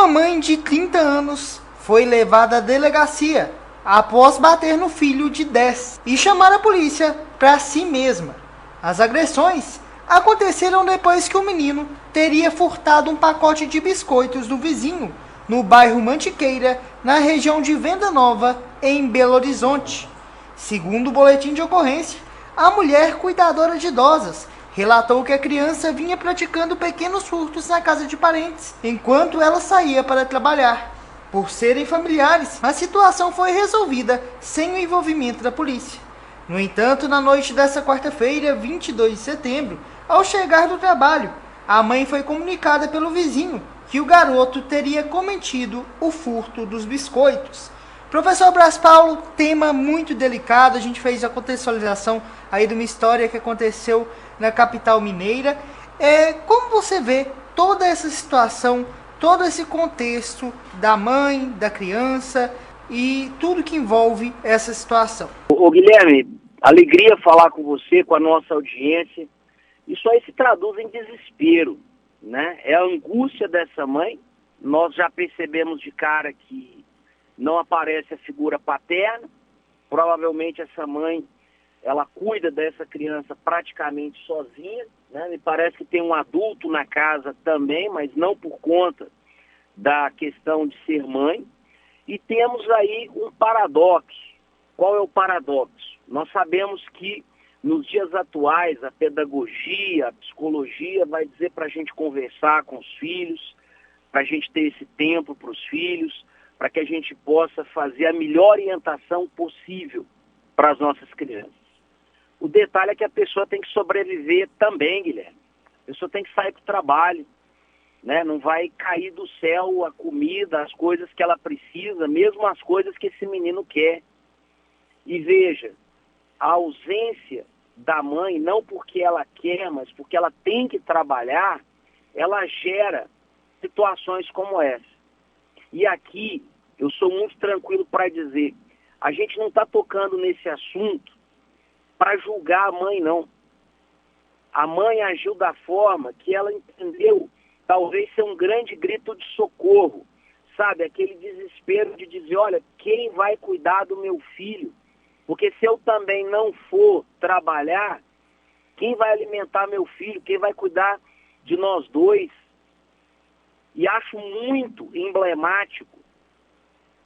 Uma mãe de 30 anos foi levada à delegacia após bater no filho de 10 e chamar a polícia para si mesma. As agressões aconteceram depois que o menino teria furtado um pacote de biscoitos do vizinho no bairro Mantiqueira, na região de Venda Nova, em Belo Horizonte. Segundo o boletim de ocorrência, a mulher cuidadora de idosas relatou que a criança vinha praticando pequenos furtos na casa de parentes, enquanto ela saía para trabalhar. Por serem familiares, a situação foi resolvida sem o envolvimento da polícia. No entanto, na noite desta quarta-feira, 22 de setembro, ao chegar do trabalho, a mãe foi comunicada pelo vizinho que o garoto teria cometido o furto dos biscoitos. Professor Braz Paulo, tema muito delicado, a gente fez a contextualização aí de uma história que aconteceu na capital mineira. Como você vê toda essa situação, todo esse contexto da mãe, da criança e tudo que envolve essa situação? Ô Guilherme, alegria falar com você, com a nossa audiência. Isso aí se traduz em desespero, né? É a angústia dessa mãe. Nós já percebemos de cara que não aparece a figura paterna. Provavelmente essa mãe, ela cuida dessa criança praticamente sozinha, né? Me parece que tem um adulto na casa também, mas não por conta da questão de ser mãe. E temos aí um paradoxo. Qual é o paradoxo? Nós sabemos que nos dias atuais a pedagogia, a psicologia vai dizer para a gente conversar com os filhos, para a gente ter esse tempo para os filhos, para que a gente possa fazer a melhor orientação possível para as nossas crianças. O detalhe é que a pessoa tem que sobreviver também, Guilherme. A pessoa tem que sair para o trabalho, né? Não vai cair do céu a comida, as coisas que ela precisa, mesmo as coisas que esse menino quer. E veja, a ausência da mãe, não porque ela quer, mas porque ela tem que trabalhar, ela gera situações como essa. E aqui, eu sou muito tranquilo para dizer, a gente não está tocando nesse assunto para julgar a mãe, não. A mãe agiu da forma que ela entendeu, talvez ser um grande grito de socorro, sabe? Aquele desespero de dizer, olha, quem vai cuidar do meu filho? Porque se eu também não for trabalhar, quem vai alimentar meu filho? Quem vai cuidar de nós dois? E acho muito emblemático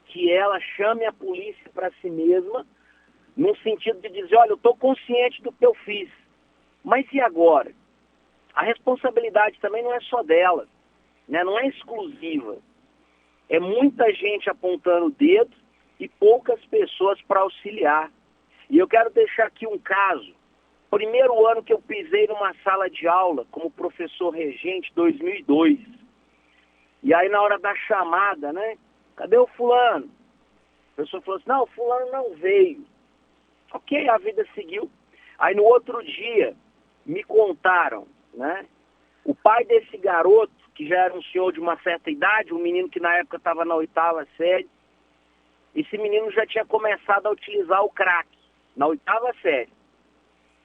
que ela chame a polícia para si mesma, no sentido de dizer, olha, eu estou consciente do que eu fiz. Mas e agora? A responsabilidade também não é só dela, né? Não é exclusiva. É muita gente apontando o dedo e poucas pessoas para auxiliar. E eu quero deixar aqui um caso. Primeiro ano que eu pisei numa sala de aula como professor regente, 2002. E aí na hora da chamada, né? Cadê o fulano? O professor falou assim, não, o fulano não veio. Ok, a vida seguiu. Aí no outro dia, me contaram, né? O pai desse garoto, que já era um senhor de uma certa idade, um menino que na época estava na 8ª série, esse menino já tinha começado a utilizar o crack, na 8ª série.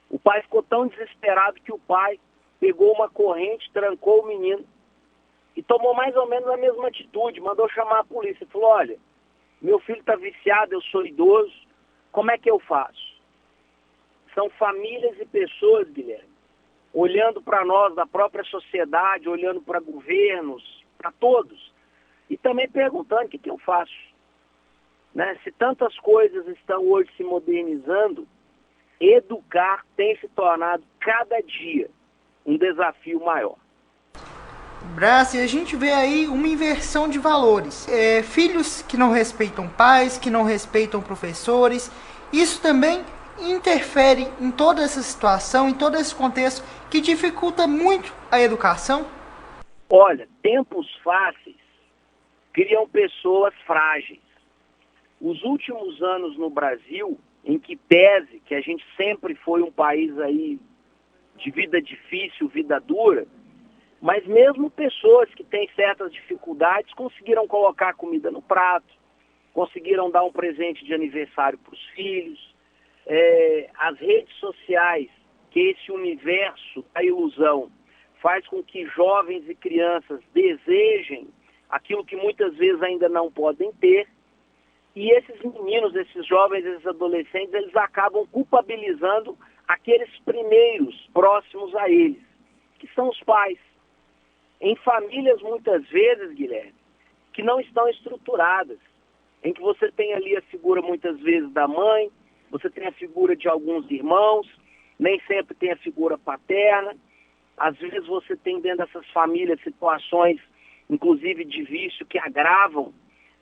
O pai ficou tão desesperado que o pai pegou uma corrente, trancou o menino e tomou mais ou menos a mesma atitude, mandou chamar a polícia. Falou, olha, meu filho está viciado, eu sou idoso, como é que eu faço? São famílias e pessoas, Guilherme, olhando para nós, da própria sociedade, olhando para governos, para todos, e também perguntando o que eu faço. Né? Se tantas coisas estão hoje se modernizando, educar tem se tornado cada dia um desafio maior. Braz, a gente vê aí uma inversão de valores. Filhos que não respeitam pais, que não respeitam professores. Isso também interfere em toda essa situação, em todo esse contexto que dificulta muito a educação? Olha, tempos fáceis criam pessoas frágeis. Os últimos anos no Brasil, em que pese que a gente sempre foi um país aí de vida difícil, vida dura, mas mesmo pessoas que têm certas dificuldades conseguiram colocar comida no prato, conseguiram dar um presente de aniversário para os filhos. As redes sociais, que esse universo da ilusão faz com que jovens e crianças desejem aquilo que muitas vezes ainda não podem ter. E esses meninos, esses jovens, esses adolescentes, eles acabam culpabilizando aqueles primeiros próximos a eles, que são os pais. Em famílias, muitas vezes, Guilherme, que não estão estruturadas, em que você tem ali a figura, muitas vezes, da mãe, você tem a figura de alguns irmãos, nem sempre tem a figura paterna. Às vezes você tem dentro dessas famílias situações, inclusive de vício, que agravam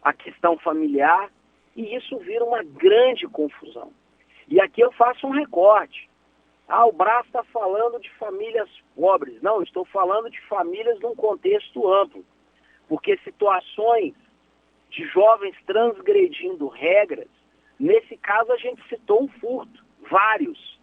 a questão familiar, e isso vira uma grande confusão. E aqui eu faço um recorte. O Brás está falando de famílias pobres. Não, estou falando de famílias num contexto amplo. Porque situações de jovens transgredindo regras, nesse caso a gente citou um furto, vários,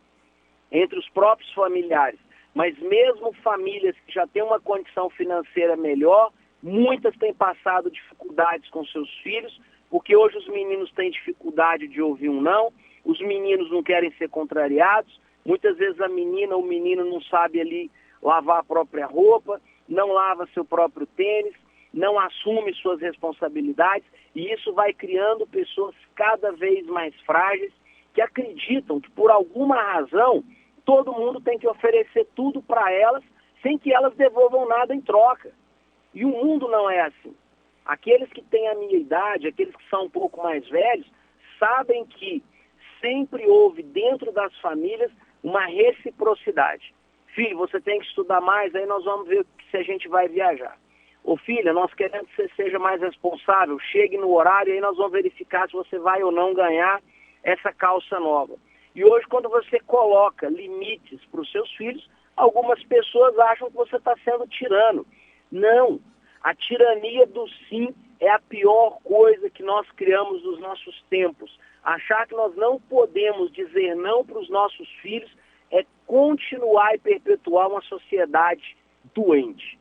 entre os próprios familiares. Mas mesmo famílias que já têm uma condição financeira melhor, muitas têm passado dificuldades com seus filhos, porque hoje os meninos têm dificuldade de ouvir um não, os meninos não querem ser contrariados, muitas vezes a menina ou o menino não sabe ali lavar a própria roupa, não lava seu próprio tênis, não assume suas responsabilidades, e isso vai criando pessoas cada vez mais frágeis que acreditam que por alguma razão todo mundo tem que oferecer tudo para elas sem que elas devolvam nada em troca. E o mundo não é assim. Aqueles que têm a minha idade, aqueles que são um pouco mais velhos, sabem que sempre houve dentro das famílias uma reciprocidade. Filho, você tem que estudar mais, aí nós vamos ver se a gente vai viajar. Ô filha, nós queremos que você seja mais responsável, chegue no horário, aí nós vamos verificar se você vai ou não ganhar essa calça nova. E hoje, quando você coloca limites para os seus filhos, algumas pessoas acham que você está sendo tirano. Não. A tirania do sim é a pior coisa que nós criamos nos nossos tempos. Achar que nós não podemos dizer não para os nossos filhos é continuar e perpetuar uma sociedade doente.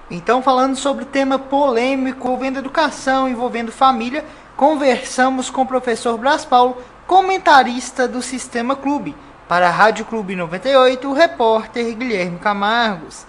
Então, falando sobre tema polêmico envolvendo educação, envolvendo família, conversamos com o professor Brás Paulo, comentarista do Sistema Clube. Para a Rádio Clube 98, o repórter Guilherme Camargos.